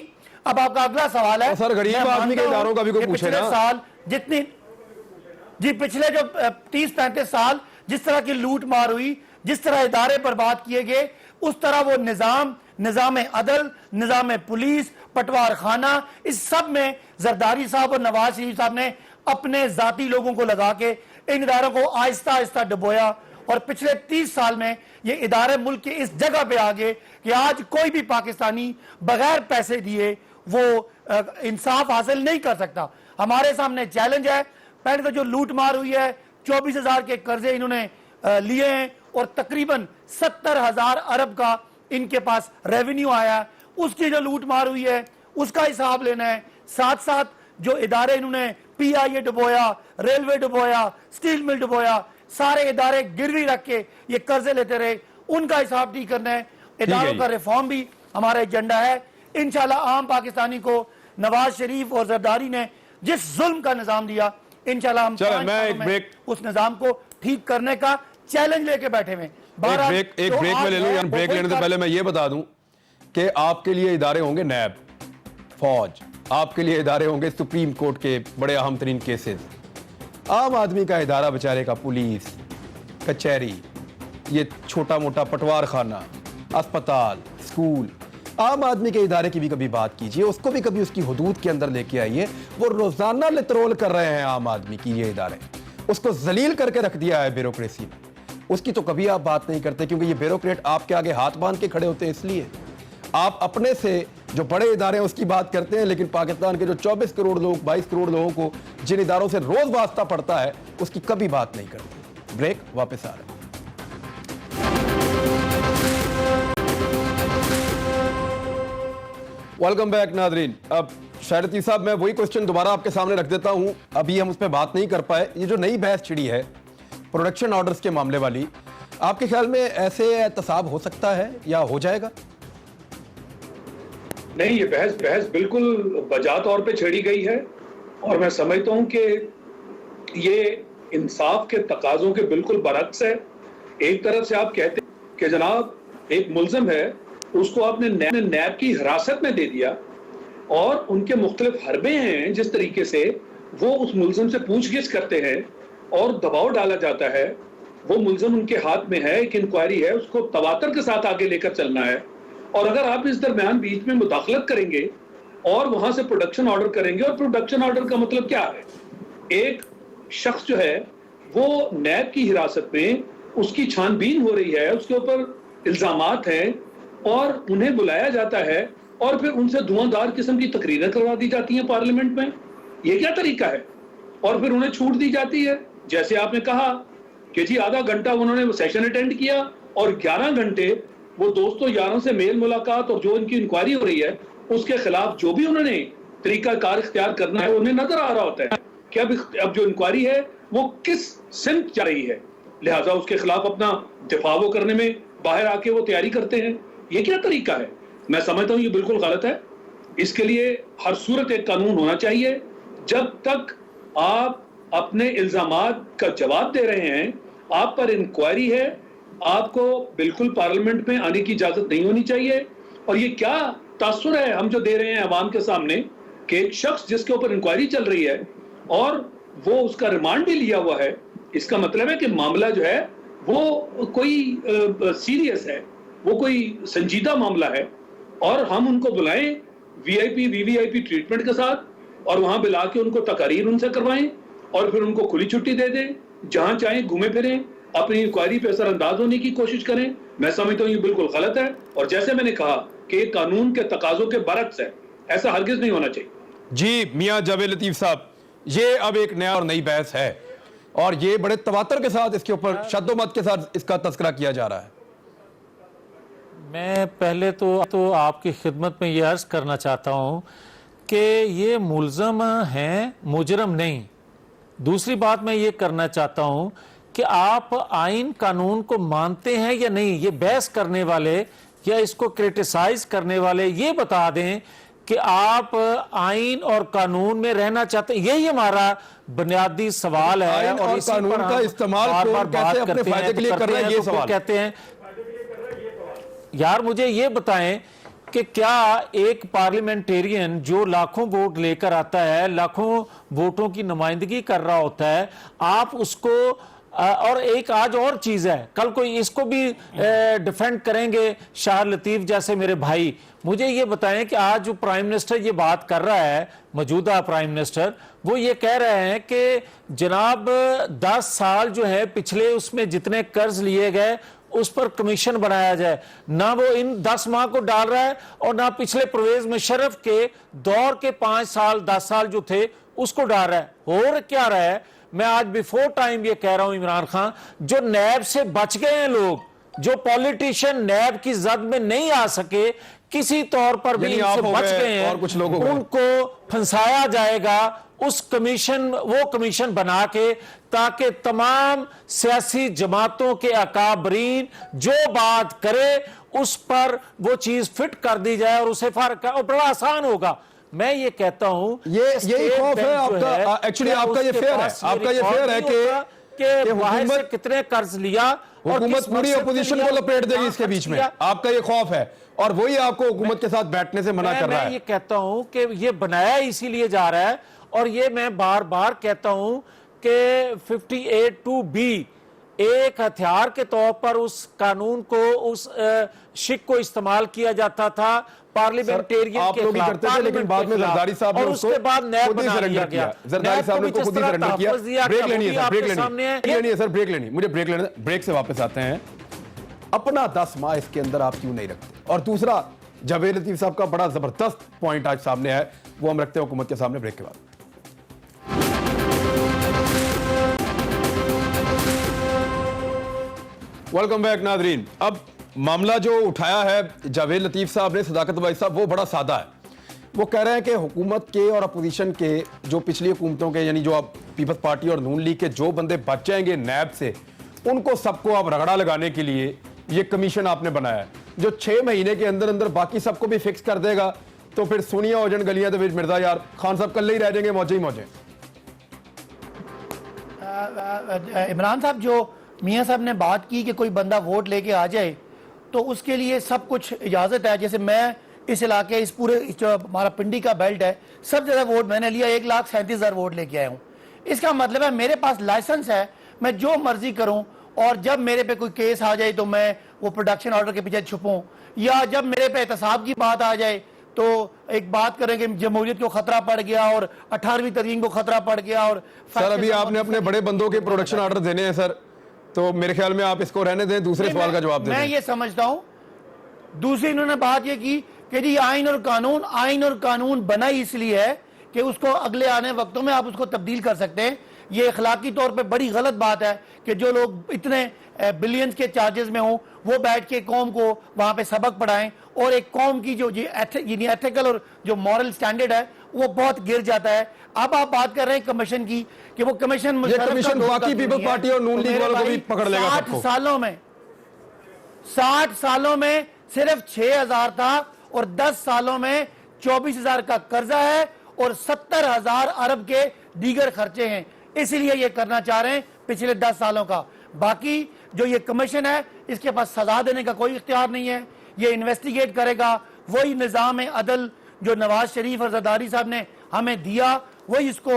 अब आपका अगला सवाल है, सर गरीब आदमी के इदारों का भी कोई पूछे ना। साल जितनी जी पिछले जो 30-35 साल जिस तरह की लूट मार हुई, जिस तरह इदारे बर्बाद किए गए, उस तरह वो निजाम अदल, निजाम पुलिस, पटवार खाना, इस सब में जरदारी साहब और नवाज शरीफ साहब ने अपने जाती लोगों को लगा के इन इदारों को आहिस्ता आहिस्ता डुबोया। और पिछले 30 साल में ये इदारे मुल्क के इस जगह पे आ गए कि आज कोई भी पाकिस्तानी बगैर पैसे दिए वो इंसाफ हासिल नहीं कर सकता। हमारे सामने चैलेंज है। पहले तो जो लूट मार हुई है, 24,000 के कर्जे इन्होंने लिए हैं और तकरीबन 70,000 अरब का इनके पास रेवेन्यू आया। उसकी जो लूट मार हुई है उसका हिसाब लेना है। साथ साथ जो इदारे इन्होंने PIA डुबोया, रेलवे डुबोया, स्टील मिल डुबोया, सारे इदारे गिरवी रख के ये कर्जे लेते रहे, उनका हिसाब ठीक करना है। इदारों का रिफॉर्म भी हमारा एजेंडा है। इंशाल्लाह आम पाकिस्तानी को नवाज शरीफ और जरदारी ने जिस जुल्म का निजाम दिया, इंशाल्लाह हम 5 सालों में उस निजाम को ठीक करने का चैलेंज लेके बैठे हुए। एक ब्रेक में ले लूं, यानी ब्रेक लेने से पहले मैं ये बता दूं कि आपके लिए इदारे होंगे नैब, फौज, आपके लिए इदारे होंगे सुप्रीम कोर्ट के बड़े अहम तरीन केसेस। आम आदमी का इदारा बेचारे का पुलिस, कचहरी, ये छोटा मोटा पटवार खाना, अस्पताल, स्कूल, आम आदमी के इदारे की भी कभी बात कीजिए, उसको भी कभी उसकी हुदूद के अंदर लेके आइए। वो रोजाना लितरोल कर रहे हैं आम आदमी की ये इदारे, उसको जलील करके रख दिया है ब्यूरोक्रेसी में। उसकी तो कभी आप बात नहीं करते क्योंकि ये ब्यूरोक्रेट आपके आगे हाथ बांध के खड़े होते हैं। इसलिए आप अपने से जो बड़े इदारे हैं उसकी बात करते हैं, लेकिन पाकिस्तान के जो 24 करोड़ लोग, 22 करोड़ लोगों को जिन इदारों से रोज वास्ता पड़ता है उसकी कभी बात नहीं करते। ब्रेक, वापस आ रहे हैं। वेलकम बैक नाजरीन। अब शायरती साहब, मैं वही क्वेश्चन दोबारा आपके सामने रख देता हूं। अभी हम उस पर बात नहीं कर पाए। ये जो नई बहस छिड़ी है प्रोडक्शन ऑर्डर्स के मामले वाली, आपके ख्याल में ऐसे एहतसाब हो सकता है या हो जाएगा? नहीं, ये बहस बिल्कुल बजा तौर पे छेड़ी गई है और मैं समझता हूं कि ये इंसाफ के तकाजों के बिल्कुल बरक्स है। एक तरफ से आप कहते हैं कि जनाब एक मुल्जिम है, उसको आपने नैब की हिरासत में दे दिया और उनके मुख्तलिफ हरबे हैं जिस तरीके से वो उस मुल्जिम से पूछगिछ करते हैं और दबाव डाला जाता है। वो मुल्जिम उनके हाथ में है, एक इंक्वायरी है, उसको तवातर के साथ आगे लेकर चलना है। और अगर आप इस दरमियान बीच में मुदाखलत करेंगे और वहां से प्रोडक्शन ऑर्डर करेंगे, और प्रोडक्शन ऑर्डर का मतलब क्या है? एक शख्स जो है वो नैब की हिरासत में, उसकी छानबीन हो रही है, उसके ऊपर इल्जामात हैं और उन्हें बुलाया जाता है और फिर उनसे धुआंधार किस्म की तकरीरें करवा दी जाती हैं पार्लियामेंट में। ये क्या तरीका है? और फिर उन्हें छूट दी जाती है। जैसे आपने कहा कि जी आधा घंटा उन्होंने सेशन अटेंड किया और 11 घंटे वो दोस्तों यारों से मेल मुलाकात और जो इनकी इंक्वायरी हो रही है उसके खिलाफ जो भी उन्होंने तरीका कार इख्तियार करना है उन्हें नजर आ रहा होता है कि अब जो इंक्वायरी है वो किस सिमत जा रही है, लिहाजा उसके खिलाफ अपना दिफा वो करने में बाहर आके वो तैयारी करते हैं। ये क्या तरीका है? मैं समझता हूँ ये बिल्कुल गलत है इसके लिए हर सूरत एक कानून होना चाहिए। जब तक आप अपने इल्जामात का जवाब दे रहे हैं, आप पर इंक्वायरी है, आपको बिल्कुल पार्लियामेंट में आने की इजाजत नहीं होनी चाहिए। और ये क्या तासुर है हम जो दे रहे हैं अवाम के सामने कि एक शख्स जिसके ऊपर इंक्वायरी चल रही है और वो उसका रिमांड भी लिया हुआ है, इसका मतलब है कि मामला जो है वो कोई सीरियस है, वो कोई संजीदा मामला है, और हम उनको बुलाएं वीआईपी वीवीआईपी ट्रीटमेंट के साथ और वहां बुला के उनको तकारीर उनसे करवाएं और फिर उनको खुली छुट्टी दे दें, जहां चाहें घूमे फिरें, अपनी इंक्वायरी पे असरअंदाज होने की कोशिश करें। मैं समझता हूं ये बिल्कुल गलत है, और जैसे मैंने कहा कि कानून के तकाजों के बरक्स है, ऐसा हरगिज नहीं होना चाहिए। जी मियां जावेद लतीफ साहब, ये अब एक नया और नई बहस है और ये बड़े तवातर के साथ इसके ऊपर शद्दोमत के साथ इसका तस्करा किया जा रहा है। मैं पहले तो आपकी खिदमत में ये अर्ज करना चाहता हूं कि ये मुलजम हैं, मुजरम नहीं। दूसरी बात मैं ये करना चाहता हूं कि आप आइन कानून को मानते हैं या नहीं। ये बहस करने वाले या इसको क्रिटिसाइज करने वाले ये बता दें कि आप आइन और कानून में रहना चाहते हैं। यही हमारा बुनियादी सवाल है। आइन और कानून का इस्तेमाल कौन कैसे अपने फायदे के लिए कर रहे हैं, ये सवाल कहते हैं। यार मुझे ये बताएं कि क्या एक पार्लियामेंटेरियन जो लाखों वोट लेकर आता है, लाखों वोटों की नुमाइंदगी कर रहा होता है, आप उसको और एक आज और चीज है, कल कोई इसको भी डिफेंड करेंगे शाह लतीफ जैसे मेरे भाई। मुझे ये बताएं कि आज जो प्राइम मिनिस्टर ये बात कर रहा है, मौजूदा प्राइम मिनिस्टर, वो ये कह रहे हैं कि जनाब 10 साल जो है पिछले उसमें जितने कर्ज लिए गए उस पर कमीशन बनाया जाए। ना वो इन 10 माह को डाल रहा है और ना पिछले परवेज मुशर्रफ के दौर के 5 साल 10 साल जो थे उसको डाल रहा है। और क्या रहा है, मैं आज बिफोर टाइम ये कह रहा हूं इमरान खान, जो नैब से बच गए हैं लोग, जो पॉलिटिशियन नैब की जद में नहीं आ सके, किसी तौर पर भी इनसे बच गए हैं, और कुछ लोगों उनको फंसाया जाएगा उस कमीशन, वो कमीशन बना के, ताकि तमाम सियासी जमातों के अकाबरीन जो बात करे उस पर वो चीज फिट कर दी जाए और उसे फर्क और बड़ा आसान होगा। मैं ये कहता हूं यही खौफ है आपका। एक्चुअली आपका ये फेयर है, आपका ये फेयर है कि बाहर से कितने कर्ज लिया, हुकूमत पूरी अपोजिशन को लपेट देगी इसके बीच में, आपका ये खौफ है और वही आपको हुकूमत के साथ बैठने से मना कर रहा है। मैं ये कहता हूं कि ये बनाया इसीलिए जा रहा है, और ये मैं बार बार कहता हूं कि 58(2)B एक हथियार के तौर पर उस कानून को, उस शिक को इस्तेमाल किया जाता था पार्लियामेंटेरियन के खिलाफ, करते थे, लेकिन बाद में जरदारी साहब ने और उसके बाद नैब बना लिया गया। जरदारी साहब ने खुद ही सरेंडर किया। ब्रेक लेनी है सर, ब्रेक लेनी, मुझे ब्रेक लेना, ब्रेक से वापस आते हैं। अपना 10 माह इसके अंदर आप क्यों नहीं रखते? और दूसरा, जावेद लतीफ साहब का बड़ा जबरदस्त पॉइंट आज सामने है, वो हम रखते हैं हुकूमत के सामने ब्रेक के बाद। Welcome back Nadreen. अब मामला जो उठाया है जावेद लतीफ साहब ने, सदाकत भाई साहब, वो बड़ा सादा है। वो कह रहे हैं कि हुकूमत के और अपोजिशन के, जो पिछली हुकूमतों के, यानी जो अब पीपल्स पार्टी और नून लीग के जो बंदे बच जाएंगे नैब से, उनको सबको अब रगड़ा लगाने के लिए ये कमीशन आपने बनाया है, जो 6 महीने के अंदर अंदर बाकी सबको भी फिक्स कर देगा। तो फिर सोनिया हो जान गलियां दे विच मिर्जा यार खान साहब कल ही रह जाएंगे, मौजे ही मौजे। इमरान साहब, जो मियां साहब ने बात की कि कोई बंदा वोट लेके आ जाए तो उसके लिए सब कुछ इजाजत है। जैसे मैं इस इलाके, इस पूरे जो हमारा पिंडी का बेल्ट है, सब ज्यादा वोट मैंने लिया, 1,37,000 वोट लेके आया हूँ। इसका मतलब है मेरे पास लाइसेंस है, मैं जो मर्जी करूं, और जब मेरे पे कोई केस आ जाए तो मैं वो प्रोडक्शन ऑर्डर के पीछे छुपूं, या जब मेरे पे एहतसाब की बात आ जाए तो एक बात करें कि जमहूरियत को खतरा पड़ गया और 18वीं तरमीम को खतरा पड़ गया। और सर अभी आपने अपने बड़े बंदों के प्रोडक्शन ऑर्डर देने हैं सर, तो मेरे ख्याल में आप इसको रहने दें, दूसरे सवाल का जवाब दें। मैं ये समझता हूं। दूसरी इन्होंने बात ये की कि जी आइन और कानून बना ही इसलिए है कि उसको अगले आने वक्तों में आप उसको तब्दील कर सकते हैं। ये अखलाकी तौर पे बड़ी गलत बात है कि जो लोग इतने बिलियंस के चार्जेस में हों, वो बैठ के कौम को वहां पे सबक पढ़ाएं, और एक कौम की जो एथिकल और जो मॉरल स्टैंडर्ड है वो बहुत गिर जाता है। अब आप बात कर रहे हैं कमीशन की, कि वो कमीशन बाकी पीपल्स पार्टी और नून लीग वालों को भी पकड़ लेगा। 60 सालों में सिर्फ 6,000 था, और 10 सालों में 24,000 का कर्जा है और 70,000 अरब के दीगर खर्चे हैं, इसलिए ये करना चाह रहे हैं पिछले 10 सालों का। बाकी जो ये कमीशन है इसके पास सजा देने का कोई इख्तियार नहीं है, ये इन्वेस्टिगेट करेगा। वही निज़ाम अदल जो नवाज शरीफ और जरदारी साहब ने हमें दिया वही इसको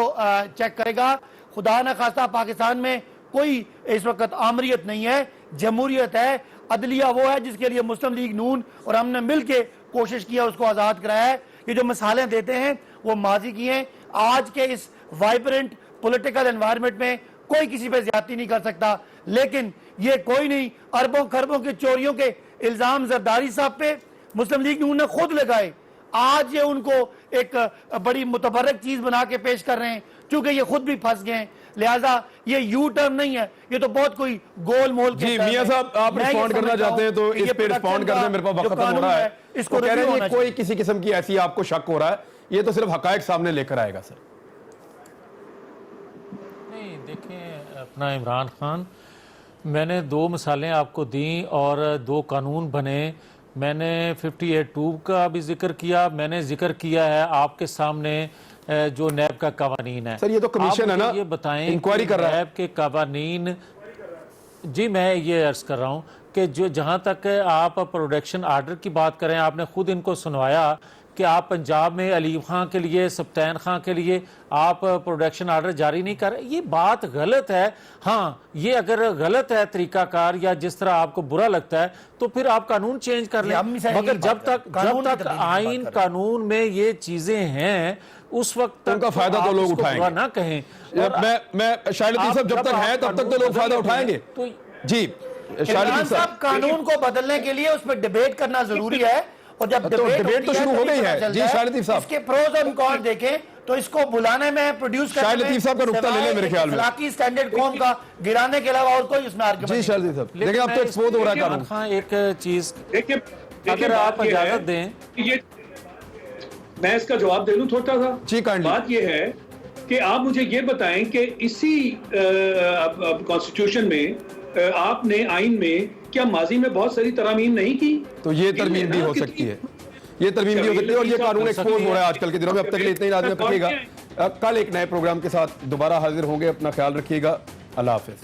चेक करेगा। खुदा न खास्ता पाकिस्तान में कोई इस वक्त आमरीत नहीं है, जमहूरियत है। अदलिया वो है जिसके लिए मुस्लिम लीग नून और हमने मिल के कोशिश किया उसको आज़ाद कराया है। ये जो मिसालें देते हैं वो माजी की हैं। आज के इस वाइब्रेंट पॉलिटिकल एनवायरनमेंट में कोई किसी पे ज्यादती नहीं कर सकता, लेकिन ये कोई नहीं। अरबों खरबों की चोरियों के इल्जाम जरदारी साहब पे मुस्लिम लीग नून ने खुद लगाए। आज ये उनको एक बड़ी मुतबर्रक चीज बना के पेश कर रहे हैं, क्योंकि ये खुद भी फंस गए हैं। लिहाजा ये यू टर्न नहीं है, ये तो बहुत कोई गोल मोल के जी मियां साहब, आप रिस्पॉन्ड करना चाहते हैं तो इस पे रिस्पॉन्ड कर दें, मेरे पास वक्त खत्म हो रहा है। इसको कह रहे हैं कोई किसी किस्म की ऐसी आपको शक हो रहा है, ये तो सिर्फ हकायक सामने लेकर आएगा सर। नहीं देखें, अपना इमरान खान, मैंने 2 मिसालें आपको दी और 2 कानून बने। मैंने 58(2) का भी जिक्र किया, मैंने जिक्र किया है आपके सामने जो नैब का कवानीन है। सर ये तो कमीशन है ना, ये बताएं इंक्वायरी कर रहा है। नैब के कवानीन, जी मैं ये अर्ज कर रहा हूँ कि जो जहाँ तक आप प्रोडक्शन आर्डर की बात करें, आपने खुद इनको सुनवाया कि आप पंजाब में अलीम खां के लिए, सप्तान खां के लिए आप प्रोडक्शन आर्डर जारी नहीं कर रहे, ये बात गलत है। हाँ, ये अगर गलत है तरीकाकार या जिस तरह आपको बुरा लगता है तो फिर आप कानून चेंज कर लें, मगर जब तक आइन कानून में ये चीजें हैं उस वक्त उनका फायदा तो लोग उठाएंगे ना कहें। मैं शायद साहब जब तक है तब तक तो लोग फायदा उठाएंगे। तो जी इमरान साहब, कानून को बदलने के लिए उस पर डिबेट करना जरूरी है, और जब डिबेट तो शुरू हो गई है। जी शाह लतीफ साहब, इसके प्रोज और कॉन देखें तो इसको बुलाने में, प्रोड्यूस करने में, शाह लतीफ साहब का नुक्ता ले लें मेरे ख्याल में, अखलाकी स्टैंडर्ड कौम का गिराने के अलावा और कोई उसमें आर्गुमेंट। जी शाह लतीफ साहब, देखिए अब तो एक्सपोज हो रहा है कानून। हाँ, एक चीज देखिए अगर आप इजाजत दें, ये मैं इसका जवाब दे लूं थोड़ा सा। जी काइंडली। बात ये है कि आप मुझे ये बताएं कि इसी कॉन्स्टिट्यूशन में आपने आइन में क्या माजी में बहुत सारी तरमीम नहीं की? तो ये तरमीम भी हो सकती है, ये तरमीम भी हो सकती है, और ये कानून एक्सपोज हो रहा है आजकल के दिनों में। अब तक के लिए इतना ही लाजमी रखिएगा, कल एक नए प्रोग्राम के साथ दोबारा हाजिर होंगे। अपना ख्याल रखिएगा, अल्लाह हाफिज।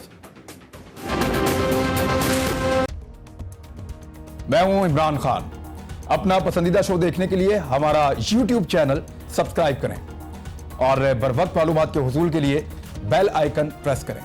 मैं हूं इमरान खान। अपना पसंदीदा शो देखने के लिए हमारा YouTube चैनल सब्सक्राइब करें और बर वक्त मालूमात के हुसूल के लिए बेल आइकन प्रेस करें।